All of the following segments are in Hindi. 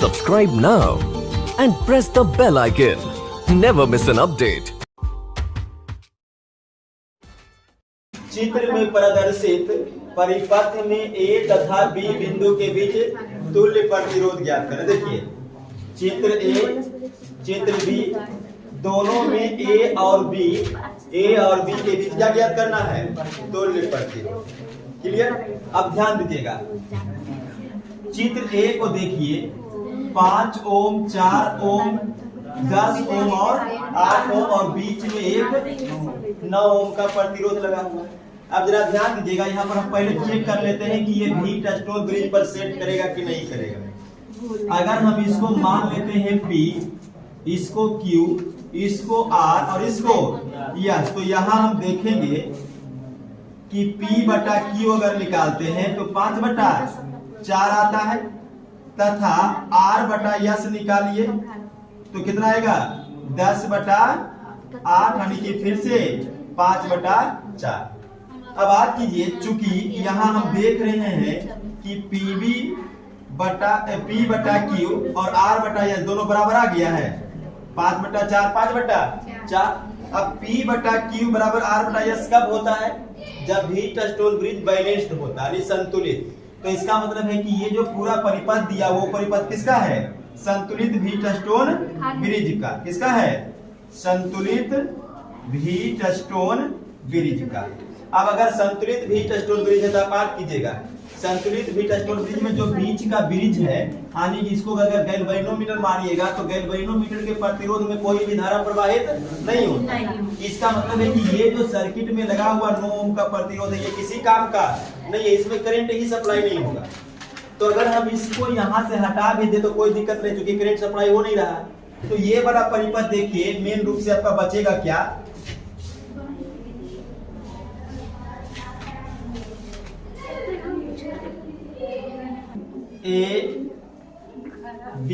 Subscribe now and press the bell icon. Never miss an update. चित्र में प्रदर्शित परिपथ में A तथा B बिंदु के बीच तुल्य प्रतिरोध ज्ञात करें। देखिए चित्र A, चित्र B, दोनों में A और B के बीच क्या ज्ञात करना है? तुल्य प्रतिरोध। क्लियर? अब ध्यान दीजिएगा, चित्र A को देखिए, 5 ओम, 4 ओम, 10 ओम और 8 ओम और बीच में एक 9 ओम का प्रतिरोध लगा हुआ है। अब जरा ध्यान दीजिएगा, यहाँ पर हम पहले चेक कर लेते हैं कि ये भी टचस्टोन ब्रिज पर सेट करेगा कि नहीं करेगा। अगर हम इसको मान लेते हैं P, इसको Q, इसको R और इसको S, तो यहाँ हम देखेंगे कि P बटा Q अगर निकालते हैं तो 5 बटा 4 आता है, तथा R बटा S निकालिए तो कितना आएगा? 10 बटा 8, यानी कि फिर से 5 बटा 4। अब बात कीजिए, चूंकि यहाँ हम देख रहे हैं कि P बटा Q और R बटा S दोनों बराबर आ गया है, 5 बटा 4, 5 बटा 4। अब P बटा Q बराबर R बटा S कब होता है? जब भी टचस्टोन ब्रिज बैलेंस्ड होता है, संतुलित। तो इसका मतलब है कि ये जो पूरा परिपथ दिया वो परिपथ किसका है? संतुलित भी टचस्टोन ब्रिज का। किसका है? संतुलित भी टचस्टोन ब्रिज का। अब अगर संतुलित भी टचस्टोन ब्रिज है तो आप बात कीजिएगा, संतुलित भी टचस्टोन ब्रिज में जो बीच का ब्रिज है, यानी इसको अगर गैल्वेनोमीटर मानिएगा तो गैल्वेनोमीटर के प्रतिरोध में कोई भी धारा प्रवाहित नहीं होता। इसका मतलब है कि ये जो सर्किट में लगा हुआ 9 ओम का प्रतिरोध है, ये किसी काम का नहीं है, इसमें करंट ही सप्लाई नहीं होगा। तो अगर हम इसको यहाँ से हटा भी दे तो कोई दिक्कत नहीं, क्योंकि करंट सप्लाई हो नहीं रहा। तो ये वाला परिपथ देखिए, मेन रूप से आपका बचेगा क्या? A, B,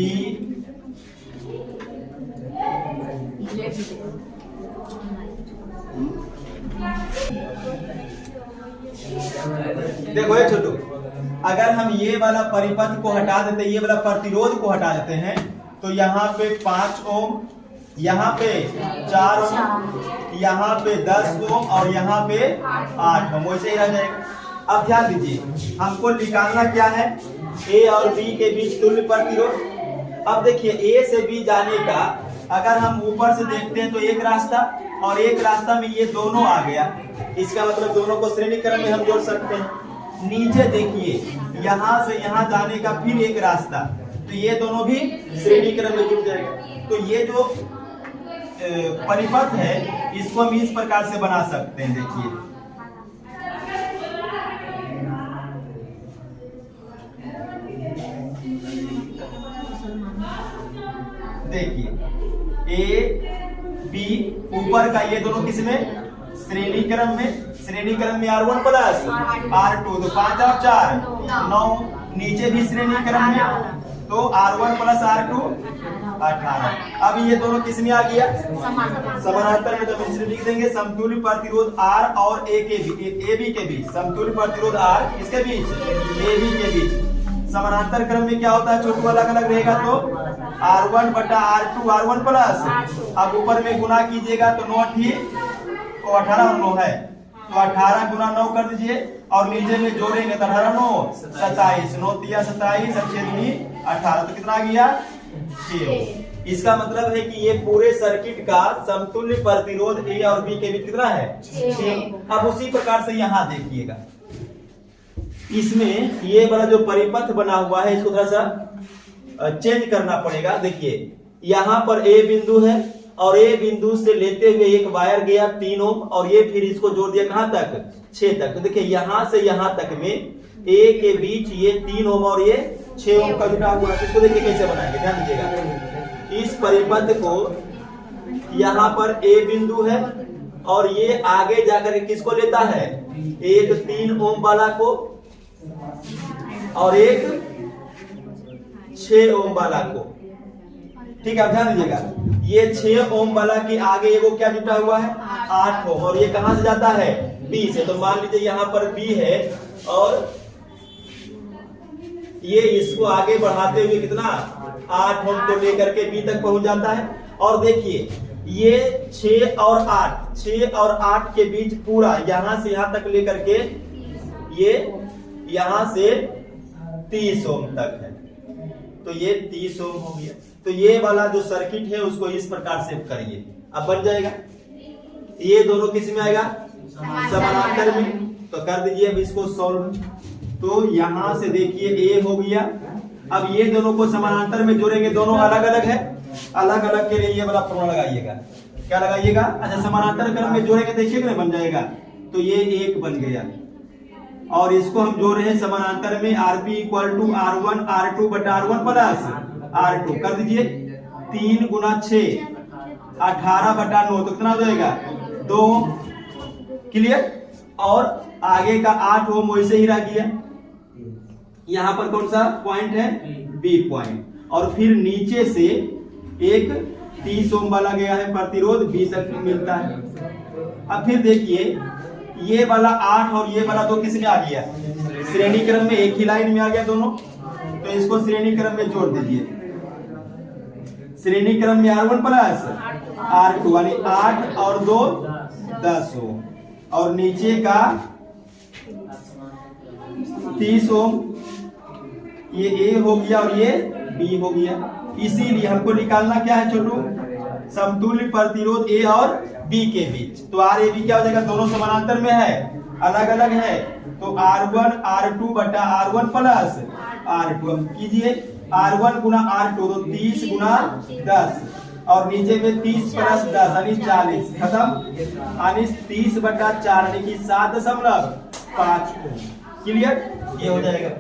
देखो ये छोटू, अगर हम ये वाला परिपथ को हटा देते, ये वाला प्रतिरोध को हटा देते हैं, तो यहाँ पे 5 ओम, यहाँ पे 4 ओम, यहाँ पे 10 ओम और यहाँ पे 8 ओम, वैसे ही रह जाएगा। अब ध्यान दीजिए, हमको निकालना क्या है? A और B के बीच तुल्य प्रतिरोध। अब देखिए A से B जाने का अगर हम ऊपर से देखते हैं तो एक रास्ता, और एक रास्ता में ये दोनों आ गया, इसका मतलब दोनों को श्रेणी क्रम में हम जोड़ सकते हैं। नीचे देखिए, यहाँ से यहाँ जाने का फिर एक रास्ता, तो ये दोनों भी श्रेणी क्रम में जुड़ जाएगा। तो ये जो परिपथ है इसको हम इस प्रकार से बना सकते हैं। देखिए A, B, ऊपर का ये दोनों किसमें? श्रेणी क्रम में। श्रेणी क्रम में R1 प्लस R2, तो 5 और 4 9। नीचे भी श्रेणी क्रम में, तो R1 प्लस R2 18। अब ये दोनों किसमें आ गया? समानांतर में। तो हम इसमें लिख देंगे समतुल्य प्रतिरोध R और A के बीच समतुल्य प्रतिरोध R किसके बीच? AB के बीच। समानांतर क्रम में क्या होता है? छोटू अलग अलग रहेगा तो R1 बटा R2, R1 प्लस, अब ऊपर में गुना कीजिएगा तो 9 तो 18 और 9 है, तो 18 गुना 9 कर दीजिए, और नीचे में जोड़ेंगे तो 18 9 27, 9 तिया 27 और 6 दूनी 18, तो कितना आ गया? 6। इसका मतलब है कि ये पूरे सर्किट का समतुल्य प्रतिरोध A और B के बीच कितना है? 6। अब उसी प्रकार से यहाँ देखिएगा, इसमें ये वाला जो परिपथ बना हुआ है इसको थोड़ा सा चेंज करना पड़ेगा। देखिए यहाँ पर A बिंदु है, और A बिंदु से लेते हुए एक वायर गया 3 ओम, और ये फिर इसको जोड़ दिया कहां तक? 6 तक। तो देखिए यहाँ से यहाँ तक में A के बीच ये 3 ओम और ये 6 ओम का जुटा हुआ है। इसको देखिए कैसे बनाएंगे, ध्यान दीजिएगा। इस परिपथ को यहाँ पर A बिंदु है, और ये आगे जाकर किसको लेता है? एक 3 ओम वाला को और एक 6 ओम वाला को। ठीक है, ध्यान दीजिएगा, ये 6 ओम वाला के आगे एगो क्या जुटा हुआ है? 8 ओम, और ये कहां से जाता है? B से। तो मान लीजिए यहाँ पर B है, और ये इसको आगे बढ़ाते हुए कितना 8 ओम को लेकर के बी तक पहुंच जाता है। और देखिए ये 6 और 8 के बीच पूरा यहां से यहां तक लेकर के ये यहां से 30 ओम तक है, तो ये 30 ओम हो गया। तो ये वाला जो सर्किट है उसको इस प्रकार से करिए, अब बन जाएगा। ये दोनों किस में आएगा? समानांतर में। तो कर दीजिए अब इसको सॉल्व। तो यहां से देखिए ए हो गया। अब ये दोनों को समानांतर में जोड़ेंगे, दोनों अलग अलग है, अलग अलग के लिए ये वाला फॉर्मूला लगाइएगा। क्या लगाइएगा? अच्छा, समानांतर क्रम में जोड़ेंगे, देखिएगा ना बन जाएगा। तो ये एक बन गया और इसको हम जोड़ रहे हैं समानांतर में, RP equal to R1 R2 बटा R1 प्लस R2। कर दीजिए 3 गुना 6 18 बटा 9, तो कितना हो जाएगा? 2। क्लियर? और आगे का 8 ओम वैसे ही रह गया। यहां पर कौन सा पॉइंट है? B point. और फिर नीचे से एक 30 ओम वाला गया है प्रतिरोध, बी तक मिलता है। अब फिर देखिए ये वाला 8 और ये वाला 2 किस में आ गया? श्रेणी क्रम में, एक ही लाइन में आ गया दोनों। तो इसको श्रेणी क्रम में जोड़ दीजिए। श्रेणी क्रम में R1 प्लस R2 यानी 8 और 2 10 ओम, और नीचे का 30 ओम, ये ए हो गया और ये बी हो गया। इसीलिए हमको निकालना क्या है छोटू? समतुल्य प्रतिरोध ए और बी के बीच। तो आर ए बी क्या हो जाएगा? दोनों समानांतर में है, अलग अलग है, तो R1 R2 बटा R1 प्लस R2। अब कीजिए R1 गुना R2 तो 30 गुना 10 और नीचे में 30 प्लस 10 यानी 40, खत्म। यानी 30 बटा 4 यानी कि 7.5 ओम। क्लियर? ये हो जाएगा।